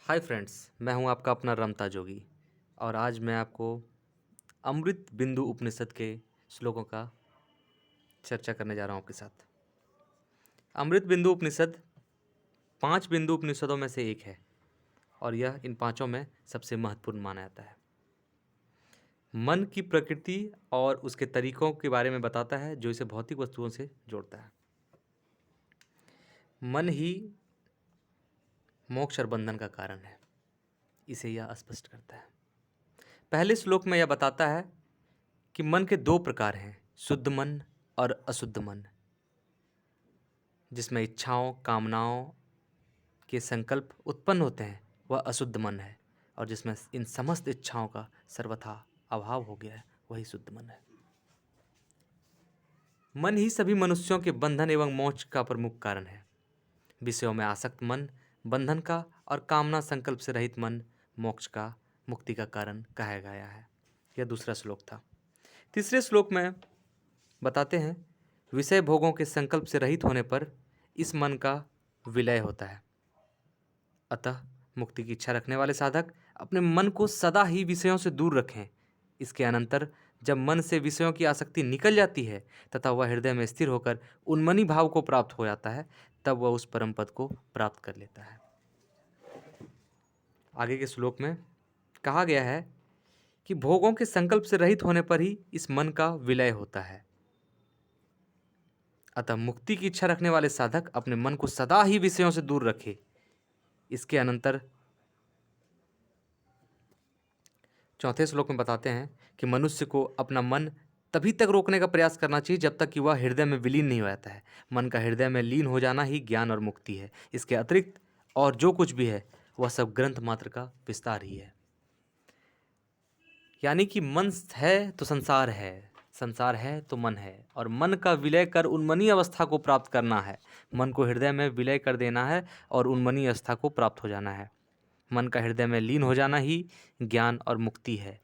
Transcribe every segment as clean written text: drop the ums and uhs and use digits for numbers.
Hi friends, मैं हूं आपका अपना रमता जोगी। और आज मैं आपको अमृत बिंदु उपनिषद के श्लोकों का चर्चा करने जा रहा हूं आपके साथ। अमृत बिंदु उपनिषद 5 बिंदु उपनिषदों में से एक है और यह इन पांचों में सबसे महत्वपूर्ण माना जाता है। मन की प्रकृति और उसके तरीकों के बारे में बताता है जो इसे भौतिक वस्तुओं से जोड़ता है। मन ही मोक्ष और बंधन का कारण है, इसे यह स्पष्ट करता है। पहले श्लोक में यह बताता है कि मन के दो प्रकार हैं, शुद्ध मन और अशुद्ध मन, जिसमें इच्छाओं कामनाओं के संकल्प उत्पन्न होते हैं वह अशुद्ध मन है, और जिसमें इन समस्त इच्छाओं का सर्वथा अभाव हो गया है वही शुद्ध मन है। मन ही सभी मनुष्यों के बंधन एवं मोक्ष का प्रमुख कारण है। विषयों में आसक्त मन बंधन का और कामना संकल्प से रहित मन मोक्ष का, मुक्ति का कारण कहा गया है। यह दूसरा श्लोक था। तीसरे श्लोक में बताते हैं, विषय भोगों के संकल्प से रहित होने पर इस मन का विलय होता है। अतः मुक्ति की इच्छा रखने वाले साधक अपने मन को सदा ही विषयों से दूर रखें। इसके अनंतर जब मन से विषयों की आसक्ति निकल जाती है तथा वह हृदय में स्थिर होकर उन्मनी भाव को प्राप्त हो जाता है, तब वह उस परम पद को प्राप्त कर लेता है। आगे के श्लोक में कहा गया है कि भोगों के संकल्प से रहित होने पर ही इस मन का विलय होता है। अतः मुक्ति की इच्छा रखने वाले साधक अपने मन को सदा ही विषयों से दूर रखे। इसके अनंतर चौथे श्लोक में बताते हैं कि मनुष्य को अपना मन तभी तक रोकने का प्रयास करना चाहिए जब तक कि वह हृदय में विलीन नहीं हो जाता है। मन का हृदय में लीन हो जाना ही ज्ञान और मुक्ति है। इसके अतिरिक्त और जो कुछ भी है वह सब ग्रंथ मात्र का विस्तार ही है। यानी कि मन है तो संसार है, संसार है तो मन है, और मन का विलय कर उन्मनी अवस्था को प्राप्त करना है। मन को हृदय में विलय कर देना है और उन्मनी अवस्था को प्राप्त हो जाना है। मन का हृदय में लीन हो जाना ही ज्ञान और मुक्ति है।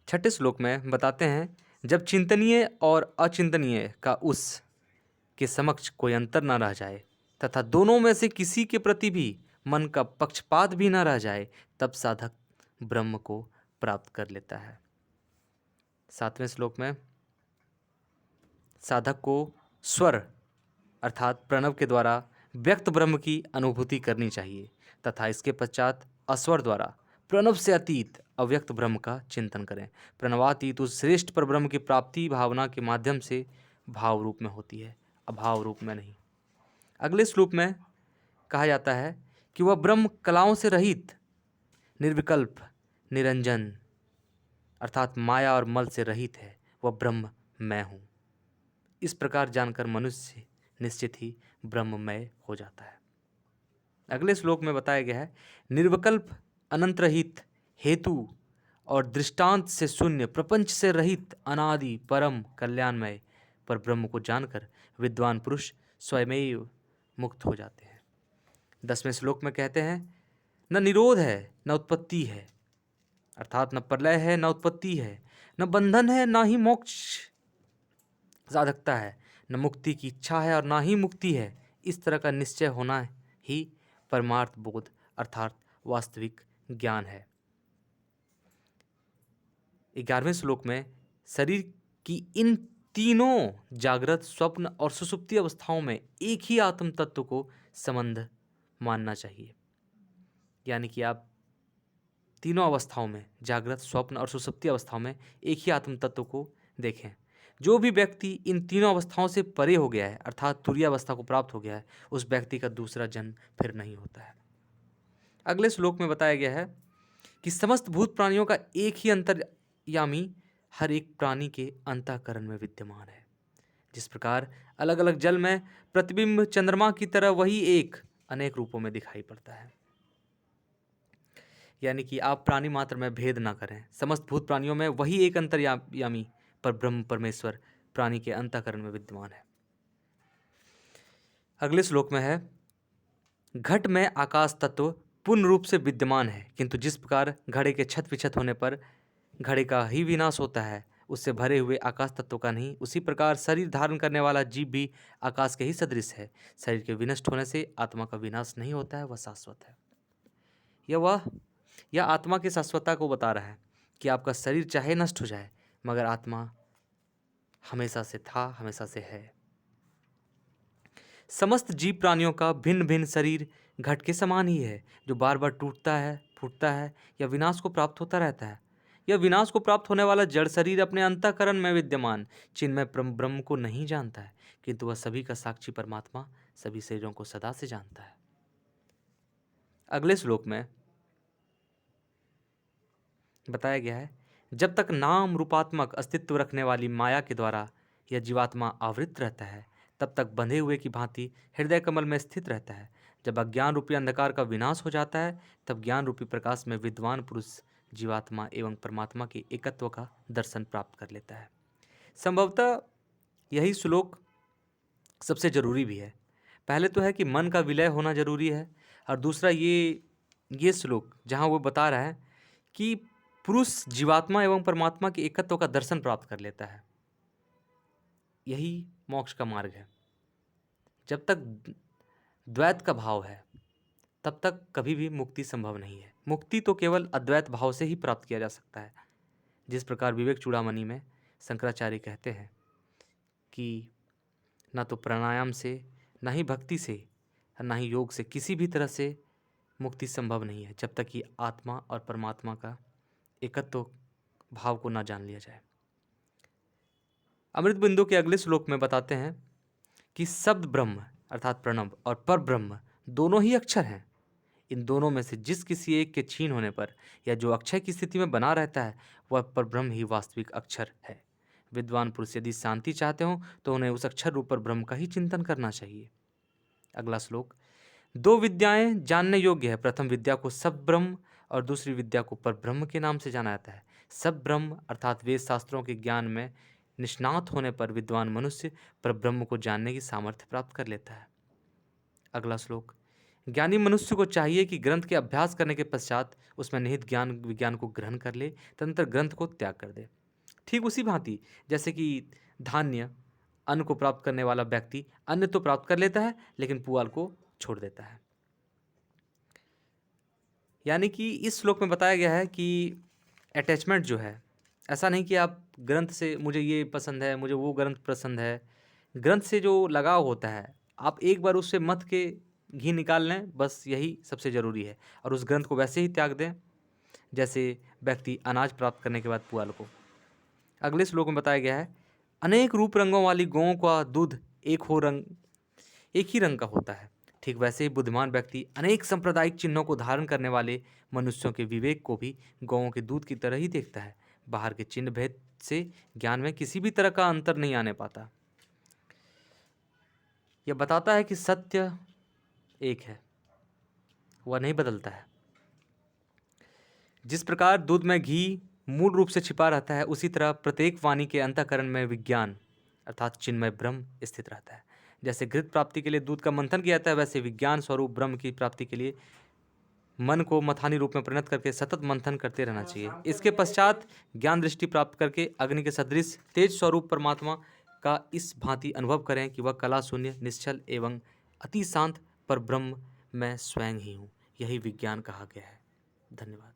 छठे श्लोक में बताते हैं, जब चिंतनीय और अचिंतनीय का उस के समक्ष कोई अंतर न रह जाए तथा दोनों में से किसी के प्रति भी मन का पक्षपात भी न रह जाए, तब साधक ब्रह्म को प्राप्त कर लेता है। सातवें श्लोक में साधक को स्वर अर्थात प्रणव के द्वारा व्यक्त ब्रह्म की अनुभूति करनी चाहिए तथा इसके पश्चात अस्वर द्वारा प्रणव से अतीत अव्यक्त ब्रह्म का चिंतन करें। प्रणवातीत उस श्रेष्ठ पर ब्रह्म की प्राप्ति भावना के माध्यम से भाव रूप में होती है, अभाव रूप में नहीं। अगले श्लोक में कहा जाता है कि वह ब्रह्म कलाओं से रहित, निर्विकल्प, निरंजन अर्थात माया और मल से रहित है। वह ब्रह्म मैं हूँ। इस प्रकार जानकर मनुष्य निश्चित ही ब्रह्ममय हो जाता है। अगले श्लोक में बताया गया है, निर्विकल्प, अनंत रहित, हेतु और दृष्टांत से शून्य, प्रपंच से रहित, अनादि, परम, कल्याणमय पर ब्रह्म को जानकर विद्वान पुरुष स्वयमेव मुक्त हो जाते हैं। 10वें श्लोक में कहते हैं, न निरोध है न उत्पत्ति है, अर्थात न प्रलय है न उत्पत्ति है, न बंधन है न ही मोक्ष साधकता है, न मुक्ति की इच्छा है और न ही मुक्ति है। इस तरह का निश्चय होना ही परमार्थ बोध अर्थात वास्तविक ज्ञान है। 11वें श्लोक में शरीर की इन तीनों जागृत, स्वप्न और सुषुप्ति अवस्थाओं में एक ही आत्म तत्व को संबंध मानना चाहिए। यानी कि आप तीनों अवस्थाओं में, जागृत, स्वप्न और सुषुप्ति अवस्थाओं में एक ही आत्म तत्व को देखें। जो भी व्यक्ति इन तीनों अवस्थाओं से परे हो गया है अर्थात तुरीय अवस्था को प्राप्त हो गया है, उस व्यक्ति का दूसरा जन्म फिर नहीं होता है। अगले श्लोक में बताया गया है कि समस्त भूत प्राणियों का एक ही अंतर्यामी हर एक प्राणी के अंतःकरण में विद्यमान है। जिस प्रकार अलग अलग जल में प्रतिबिंब चंद्रमा की तरह वही एक अनेक रूपों में दिखाई पड़ता है। यानी कि आप प्राणी मात्र में भेद ना करें, समस्त भूत प्राणियों में वही एक अंतर्यामी पर ब्रह्म परमेश्वर प्राणी के अंतःकरण में विद्यमान है। अगले श्लोक में है, घट में आकाश तत्व पूर्ण रूप से विद्यमान है, किंतु जिस प्रकार घड़े के छत विछत होने पर घड़े का ही विनाश होता है, उससे भरे हुए आकाश तत्व का नहीं, उसी प्रकार शरीर धारण करने वाला जीव भी आकाश के ही सदृश है। शरीर के विनष्ट होने से आत्मा का विनाश नहीं होता है, वह शाश्वत है। यह आत्मा की शाश्वतता को बता रहा है कि आपका शरीर चाहे नष्ट हो जाए, मगर आत्मा हमेशा से था, हमेशा से है। समस्त जीव प्राणियों का भिन्न भिन्न शरीर घट के समान ही है, जो बार बार टूटता है, फूटता है या विनाश को प्राप्त होता रहता है। यह विनाश को प्राप्त होने वाला जड़ शरीर अपने अंतःकरण में विद्यमान चिन्मय ब्रह्म को नहीं जानता है, किंतु वह सभी का साक्षी परमात्मा सभी शरीरों को सदा से जानता है। अगले श्लोक में बताया गया है, जब तक नाम रूपात्मक अस्तित्व रखने वाली माया के द्वारा यह जीवात्मा आवृत रहता है, तब तक बंधे हुए की भांति हृदय कमल में स्थित रहता है। जब अज्ञान रूपी अंधकार का विनाश हो जाता है, तब ज्ञान रूपी प्रकाश में विद्वान पुरुष जीवात्मा एवं परमात्मा के एकत्व का दर्शन प्राप्त कर लेता है। संभवतः यही श्लोक सबसे जरूरी भी है। पहले तो है कि मन का विलय होना जरूरी है, और दूसरा ये श्लोक जहाँ वो बता रहा है कि पुरुष जीवात्मा एवं परमात्मा के एकत्व का दर्शन प्राप्त कर लेता है। यही मोक्ष का मार्ग है। जब तक द्वैत का भाव है, तब तक कभी भी मुक्ति संभव नहीं है। मुक्ति तो केवल अद्वैत भाव से ही प्राप्त किया जा सकता है। जिस प्रकार विवेक चूड़ामणि में शंकराचार्य कहते हैं कि न तो प्राणायाम से, न ही भक्ति से, न ही योग से किसी भी तरह से मुक्ति संभव नहीं है, जब तक कि आत्मा और परमात्मा का एकत्व भाव को न जान लिया जाए। अमृत बिंदु के अगले श्लोक में बताते हैं कि शब्द ब्रह्म अर्थात प्रणव और पर ब्रह्म दोनों ही अक्षर हैं। इन दोनों में से जिस किसी एक के छीन होने पर या जो अक्षय की स्थिति में बना रहता है, वह पर ब्रह्म ही वास्तविक अक्षर है। विद्वान पुरुष यदि शांति चाहते हो तो उन्हें उस अक्षर रूप पर ब्रह्म का ही चिंतन करना चाहिए। अगला श्लोक, दो विद्याएं जानने योग्य है। प्रथम विद्या को सब ब्रह्म और दूसरी विद्या को पर ब्रह्म के नाम से जाना जाता है। सब ब्रह्म अर्थात वेद शास्त्रों के ज्ञान में निष्णात होने पर विद्वान मनुष्य पर ब्रह्म को जानने की सामर्थ्य प्राप्त कर लेता है। अगला श्लोक, ज्ञानी मनुष्य को चाहिए कि ग्रंथ के अभ्यास करने के पश्चात उसमें निहित ज्ञान विज्ञान को ग्रहण कर ले, तदनंतर ग्रंथ को त्याग कर दे। ठीक उसी भांति जैसे कि धान्य अन्न को प्राप्त करने वाला व्यक्ति अन्न तो प्राप्त कर लेता है, लेकिन पुआल को छोड़ देता है। यानी कि इस श्लोक में बताया गया है कि अटैचमेंट जो है, ऐसा नहीं कि आप ग्रंथ से मुझे ये पसंद है, मुझे वो ग्रंथ पसंद है। ग्रंथ से जो लगाव होता है, आप एक बार उससे मथ के घी निकाल लें, बस यही सबसे ज़रूरी है, और उस ग्रंथ को वैसे ही त्याग दें जैसे व्यक्ति अनाज प्राप्त करने के बाद पुआल को। अगले श्लोक में बताया गया है, अनेक रूप रंगों वाली गौओं का दूध एक ही रंग का होता है। ठीक वैसे ही बुद्धिमान व्यक्ति अनेक सांप्रदायिक चिन्हों को धारण करने वाले मनुष्यों के विवेक को भी गौओं के दूध की तरह ही देखता है। बाहर के चिन्ह भेद से ज्ञान में किसी भी तरह का अंतर नहीं आने पाता। यह बताता है कि सत्य एक है, वह नहीं बदलता है। जिस प्रकार दूध में घी मूल रूप से छिपा रहता है, उसी तरह प्रत्येक वाणी के अंतःकरण में विज्ञान अर्थात चिन्मय ब्रह्म स्थित रहता है। जैसे घृत प्राप्ति के लिए दूध का मंथन किया जाता है, वैसे विज्ञान स्वरूप ब्रह्म की प्राप्ति के लिए मन को मथानी रूप में परिणत करके सतत मंथन करते रहना चाहिए। इसके पश्चात ज्ञान दृष्टि प्राप्त करके अग्नि के सदृश तेज स्वरूप परमात्मा का इस भांति अनुभव करें कि वह कला शून्य, निश्चल एवं अति शांत पर ब्रह्म मैं स्वयं ही हूँ। यही विज्ञान कहा गया है। धन्यवाद।